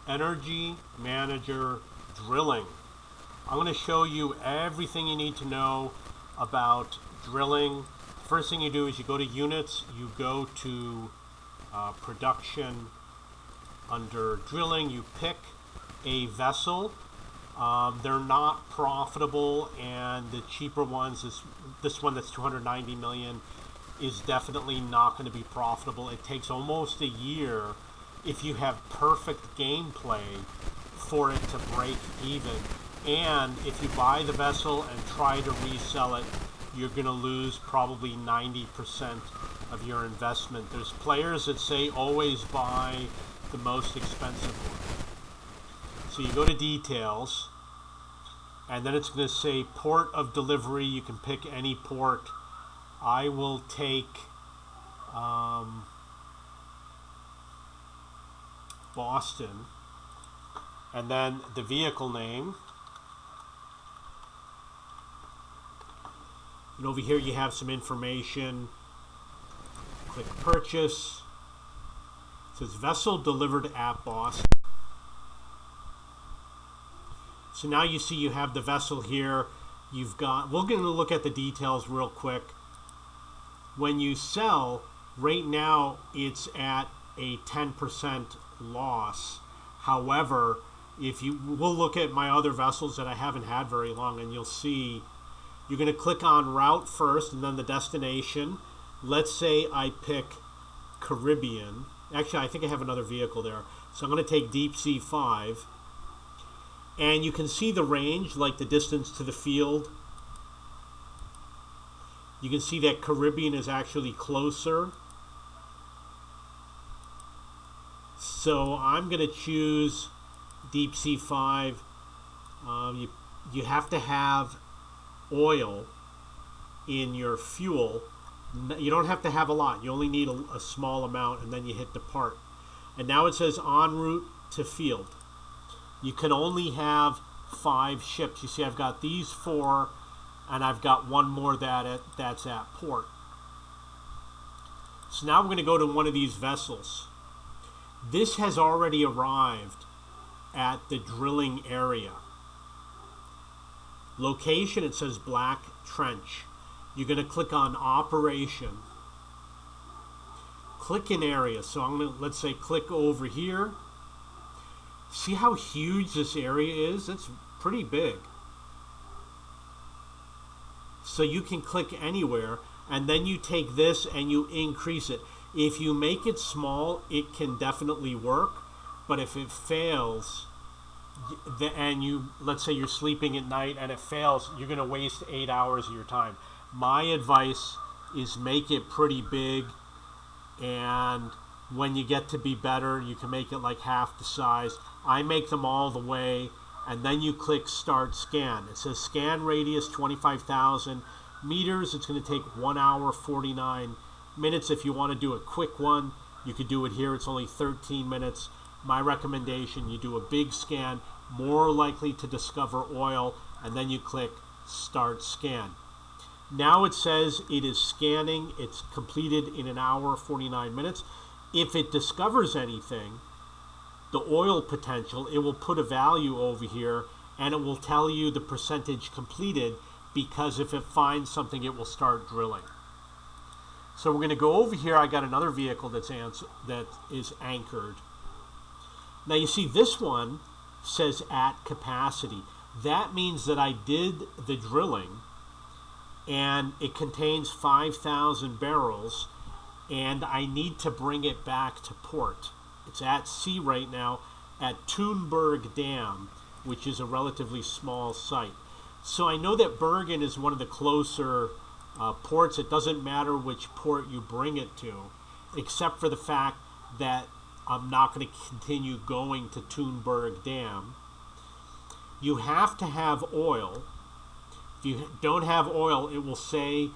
Energy Manager Drilling. I'm going to show you everything you need to know about drilling. First thing you do is you go to units, you go to production. Under drilling, you pick a vessel. They're not profitable, and the cheaper ones, this one that's 290 million, is definitely not going to be profitable. It takes almost a year, if you have perfect gameplay, for it to break even. And if you buy the vessel and try to resell it, you're going to lose probably 90% of your investment. There's players that say always buy the most expensive one. So you go to details, and then it's going to say port of delivery. You can pick any port. I will take Boston, and then the vehicle name. And over here you have some information. Click purchase. It says vessel delivered at Boston. So now you see you have the vessel here. We're going to look at the details real quick. When you sell, right now it's at a 10% loss. However, we'll look at my other vessels that I haven't had very long, and you'll see you're going to click on route first and then the destination. Let's say I pick Caribbean. Actually, I think I have another vehicle there. So I'm going to take Deep Sea 5. And you can see the range, like the distance to the field. You can see that Caribbean is actually closer. So I'm going to choose Deep Sea 5. You have to have oil in your fuel. You don't have to have a lot. You only need a small amount, and then you hit depart. And now it says en route to field. You can only have 5 ships. You see I've got these 4, and I've got one more that's at port. So now we're going to go to one of these vessels. This has already arrived at the drilling area. Location, it says Black Trench. You're going to click on operation. Click in area. So I'm going to, let's say, click over here. See how huge this area is? It's pretty big. So you can click anywhere, and then you take this and you increase it. If you make it small, it can definitely work. But if it fails, and let's say you're sleeping at night and it fails, you're going to waste 8 hours of your time. My advice is make it pretty big, and when you get to be better, you can make it like half the size. I make them all the way, and then you click Start Scan. It says scan radius 25,000 meters. It's going to take 1 hour 49 minutes. If you want to do a quick one, you could do it here. It's only 13 minutes. My recommendation, you do a big scan, more likely to discover oil, and then you click Start Scan. Now it says it is scanning. It's completed in 1 hour 49 minutes. If it discovers anything, the oil potential, it will put a value over here, and it will tell you the percentage completed, because if it finds something, it will start drilling. So we're going to go over here. I got another vehicle that is anchored. Now you see this one says at capacity. That means that I did the drilling, and it contains 5,000 barrels, and I need to bring it back to port. It's at sea right now at Thunberg Dam, which is a relatively small site. So I know that Bergen is one of the closer ports. It doesn't matter which port you bring it to, except for the fact that I'm not going to continue going to Thunberg Dam. You have to have oil. If you don't have oil, it will say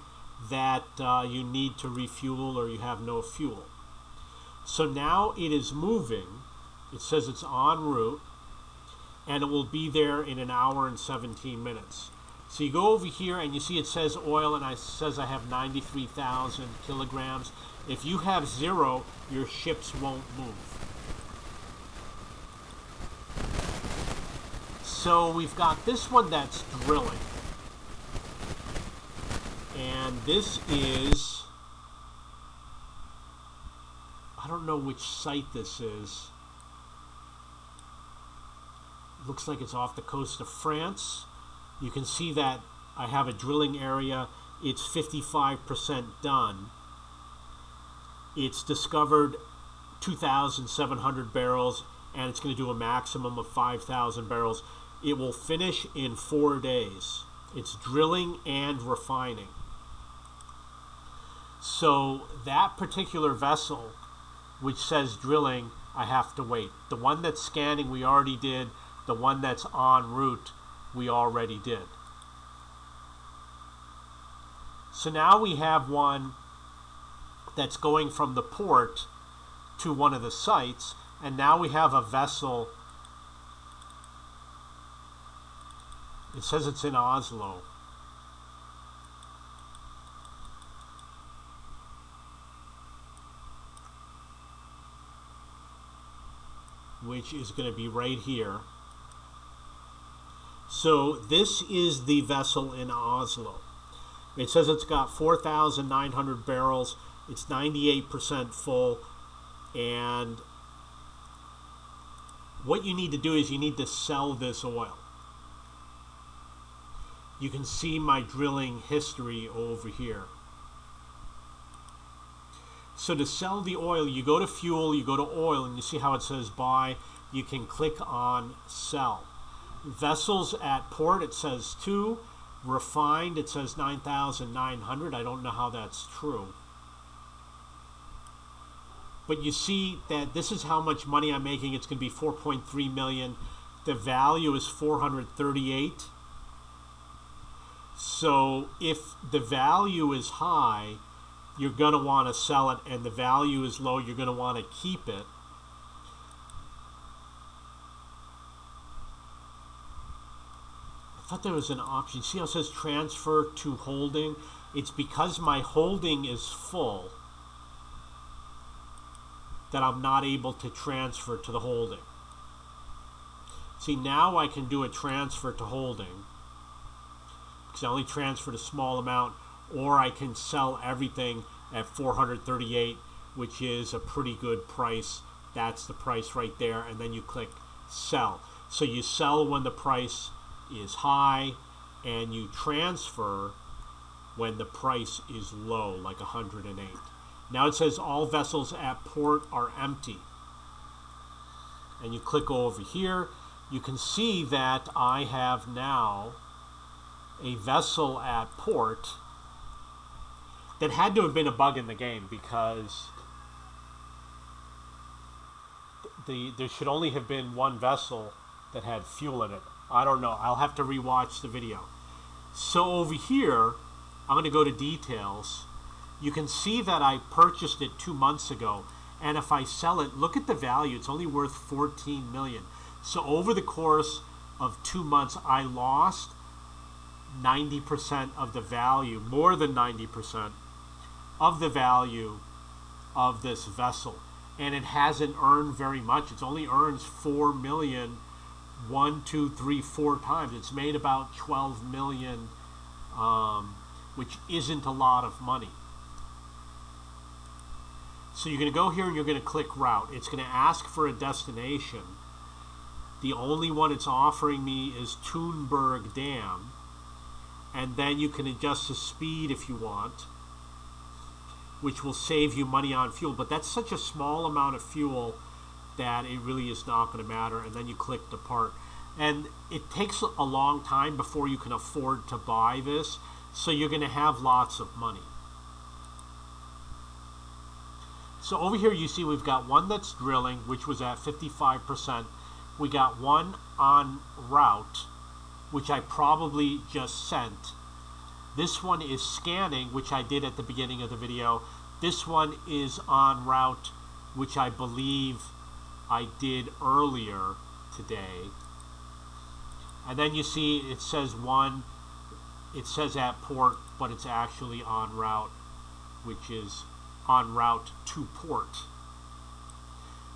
that you need to refuel or you have no fuel. So now it is moving. It says it's en route, and it will be there in 1 hour and 17 minutes. So you go over here and you see it says oil, and it says I have 93,000 kilograms. If you have 0, your ships won't move. So we've got this one that's drilling. And this is, I don't know which site this is. Looks like it's off the coast of France. You can see that I have a drilling area. It's 55% done. It's discovered 2,700 barrels, and it's going to do a maximum of 5,000 barrels. It will finish in 4 days. It's drilling and refining. So that particular vessel, which says drilling, I have to wait. The one that's scanning, we already did. The one that's en route, we already did. So now we have one that's going from the port to one of the sites, and now we have a vessel. It says it's in Oslo. Which is going to be right here. So this is the vessel in Oslo. It says it's got 4,900 barrels. It's 98% full. And what you need to do is you need to sell this oil. You can see my drilling history over here. So to sell the oil, you go to fuel, you go to oil, and you see how it says buy. You can click on sell. Vessels at port, it says 2. Refined, it says 9,900. I don't know how that's true. But you see that this is how much money I'm making. It's going to be 4.3 million. The value is 438. So if the value is high, you're going to want to sell it, and the value is low, you're going to want to keep it. I thought there was an option. See how it says transfer to holding? It's because my holding is full that I'm not able to transfer to the holding. See, now I can do a transfer to holding because I only transferred a small amount, or I can sell everything at 438, which is a pretty good price. That's the price right there, and then you click sell. So you sell when the price is high, and you transfer when the price is low, like 108. Now it says all vessels at port are empty. And you click over here, you can see that I have now a vessel at port. That had to have been a bug in the game, because there should only have been one vessel that had fuel in it. I don't know. I'll have to rewatch the video. So over here, I'm going to go to details. You can see that I purchased it 2 months ago, and if I sell it, look at the value. It's only worth 14 million. So over the course of 2 months, I lost 90% of the value, more than 90% of the value of this vessel. And it hasn't earned very much. It's only earns 4 million 1, 2, 3, 4 times. It's made about 12 million, which isn't a lot of money. So you're going to go here and you're going to click route. It's going to ask for a destination. The only one it's offering me is Thunberg Dam. And then you can adjust the speed if you want, which will save you money on fuel. But that's such a small amount of fuel that it really is not going to matter. And then you click depart. And it takes a long time before you can afford to buy this. So you're going to have lots of money. So over here you see we've got one that's drilling, which was at 55%. We got one en route, which I probably just sent. This one is scanning, which I did at the beginning of the video. This one is en route, which I believe I did earlier today. And then you see it says one, it says at port, but it's actually en route, which is en route to port.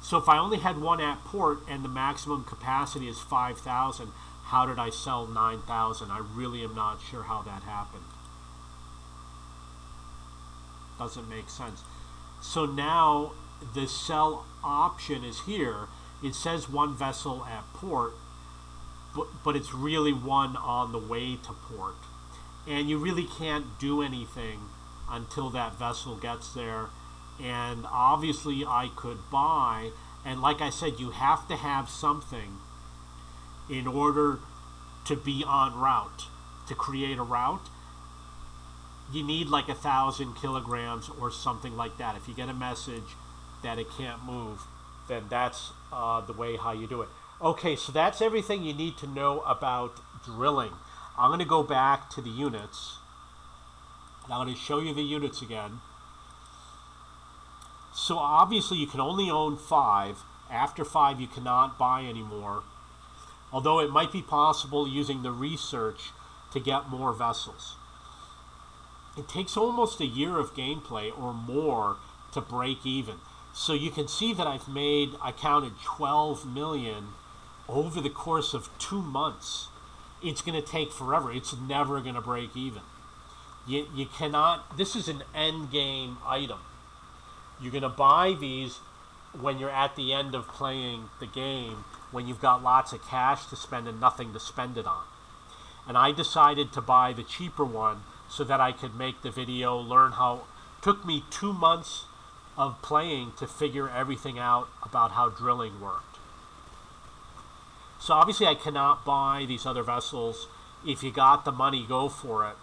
So if I only had one at port and the maximum capacity is 5,000, how did I sell 9,000? I really am not sure how that happened. Doesn't make sense. So now the sell option is here. It says one vessel at port, but it's really one on the way to port. And you really can't do anything until that vessel gets there. And obviously I could buy, and like I said, you have to have something in order to be en route. To create a route, you need like 1,000 kilograms or something like that. If you get a message that it can't move, then that's the way how you do it. Okay, so that's everything you need to know about drilling. I'm going to go back to the units. And I'm going to show you the units again. So obviously you can only own 5. After 5 you cannot buy anymore. Although it might be possible using the research to get more vessels. It takes almost a year of gameplay or more to break even. So you can see that I counted 12 million over the course of 2 months. It's going to take forever. It's never going to break even. You cannot, this is an end game item. You're going to buy these when you're at the end of playing the game, when you've got lots of cash to spend and nothing to spend it on. And I decided to buy the cheaper one so that I could make the video, learn how. It took me 2 months of playing to figure everything out about how drilling worked. So obviously I cannot buy these other vessels. If you got the money, go for it.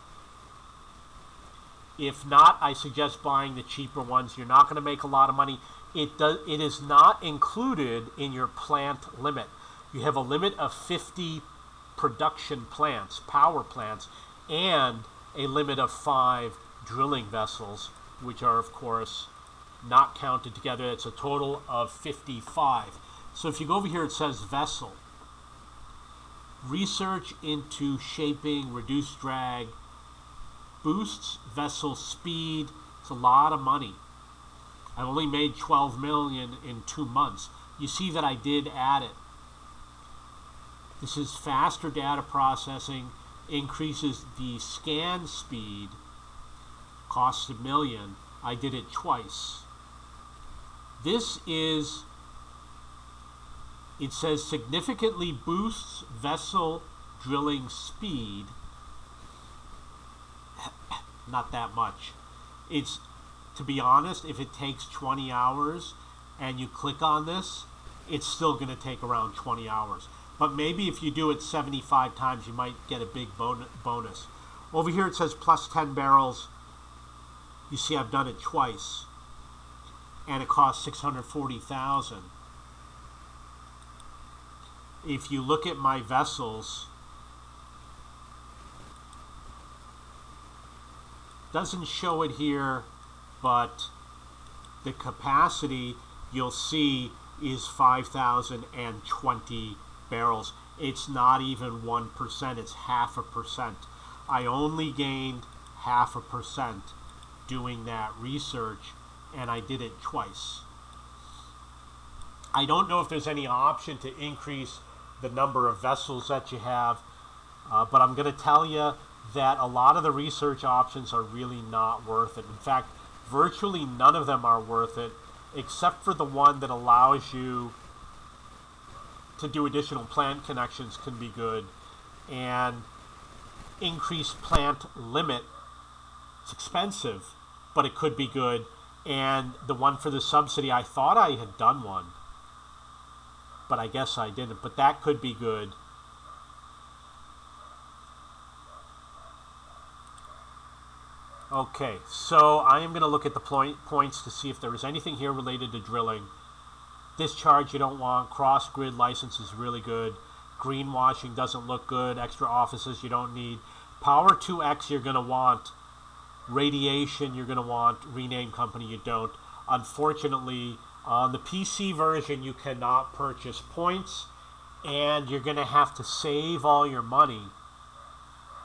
If not, I suggest buying the cheaper ones. You're not going to make a lot of money. It is not included in your plant limit. You have a limit of 50 production plants, power plants, and a limit of 5 drilling vessels, which are, of course, not counted together. It's a total of 55. So if you go over here, it says vessel. Research into shaping, reduced drag, boosts vessel speed. It's a lot of money. I only made 12 million in 2 months. You see that I did add it. This is faster data processing, increases the scan speed, costs $1 million. I did it twice. This is, it says significantly boosts vessel drilling speed. Not that much. It's, to be honest, if it takes 20 hours and you click on this, it's still going to take around 20 hours. But maybe if you do it 75 times, you might get a big bonus. Over here it says plus 10 barrels. You see I've done it twice. And it costs 640,000. If you look at my vessels, doesn't show it here, but the capacity you'll see is 5,020 barrels. It's not even 1%, it's 0.5%. I only gained 0.5% doing that research, and I did it twice. I don't know if there's any option to increase the number of vessels that you have, but I'm going to tell you that a lot of the research options are really not worth it. In fact, virtually none of them are worth it, except for the one that allows you to do additional plant connections can be good, and increased plant limit. It's expensive, but it could be good. And the one for the subsidy, I thought I had done one, but I guess I didn't. But that could be good. Okay, so I am going to look at the points to see if there is anything here related to drilling. Discharge you don't want. Cross-grid license is really good. Greenwashing doesn't look good. Extra offices you don't need. Power 2X you're going to want. Radiation you're going to want. Rename company you don't. Unfortunately, on the PC version you cannot purchase points, and you're going to have to save all your money.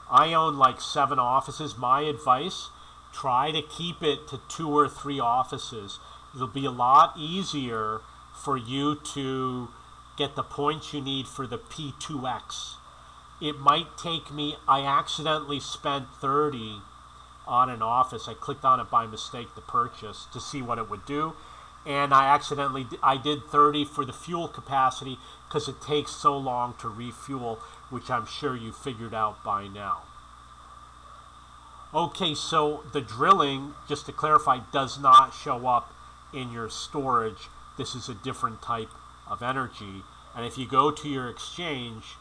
I own like 7 offices. My advice, try to keep it to 2 or 3 offices. It'll be a lot easier for you to get the points you need for the P2X. it might take me, I accidentally spent 30 on an office. I clicked on it by mistake to purchase to see what it would do. And I did 30 for the fuel capacity because it takes so long to refuel, which I'm sure you figured out by now. Okay, so the drilling, just to clarify, does not show up in your storage. This is a different type of energy. And if you go to your exchange,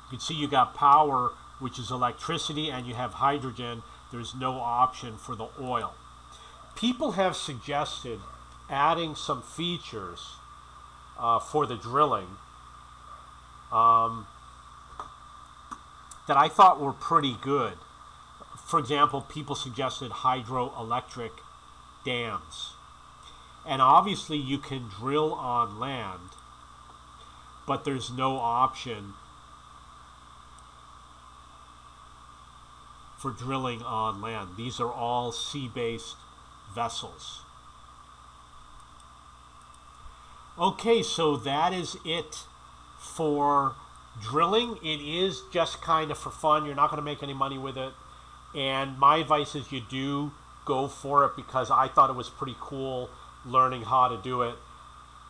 you can see you got power, which is electricity, and you have hydrogen. There's no option for the oil. People have suggested adding some features for the drilling that I thought were pretty good. For example, people suggested hydroelectric dams. And obviously you can drill on land, but there's no option for drilling on land. These are all sea-based vessels. Okay, so that is it for drilling. It is just kind of for fun. You're not going to make any money with it. And my advice is you do go for it because I thought it was pretty cool learning how to do it.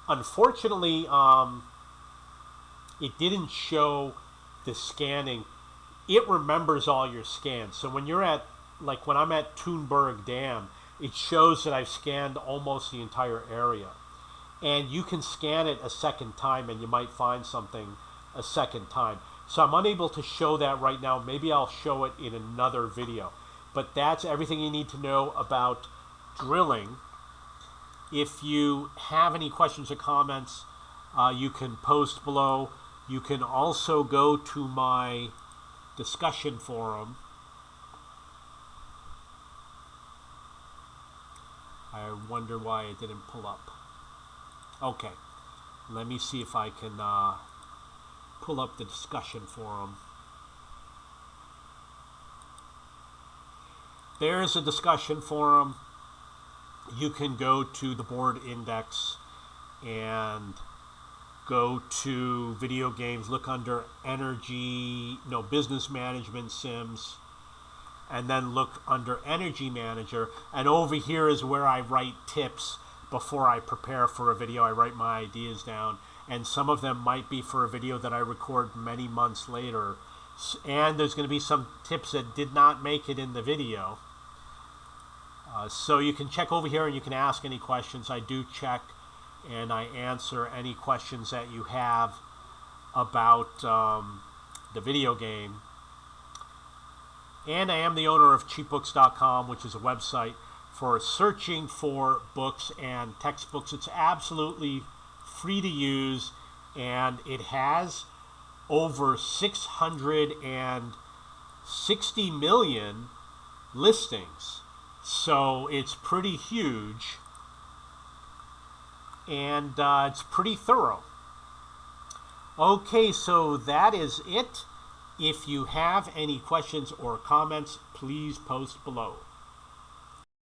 Unfortunately, it didn't show the scanning. It remembers all your scans. So when you're at, like when I'm at Thunberg Dam, it shows that I've scanned almost the entire area. And you can scan it a second time and you might find something a second time. So I'm unable to show that right now. Maybe I'll show it in another video. But that's everything you need to know about drilling. If you have any questions or comments, you can post below. You can also go to my discussion forum. I wonder why it didn't pull up. Okay, let me see if I can pull up the discussion forum. There's a discussion forum. You can go to the board index and go to video games, look under business management sims, and then look under energy manager. And over here is where I write tips before I prepare for a video. I write my ideas down, and some of them might be for a video that I record many months later. And there's going to be some tips that did not make it in the video. So you can check over here and you can ask any questions. I do check and I answer any questions that you have about the video game. And I am the owner of cheapbooks.com, which is a website for searching for books and textbooks. It's absolutely free to use, and it has over 660 million listings. So it's pretty huge, and it's pretty thorough. Okay, so that is it. If you have any questions or comments, please post below.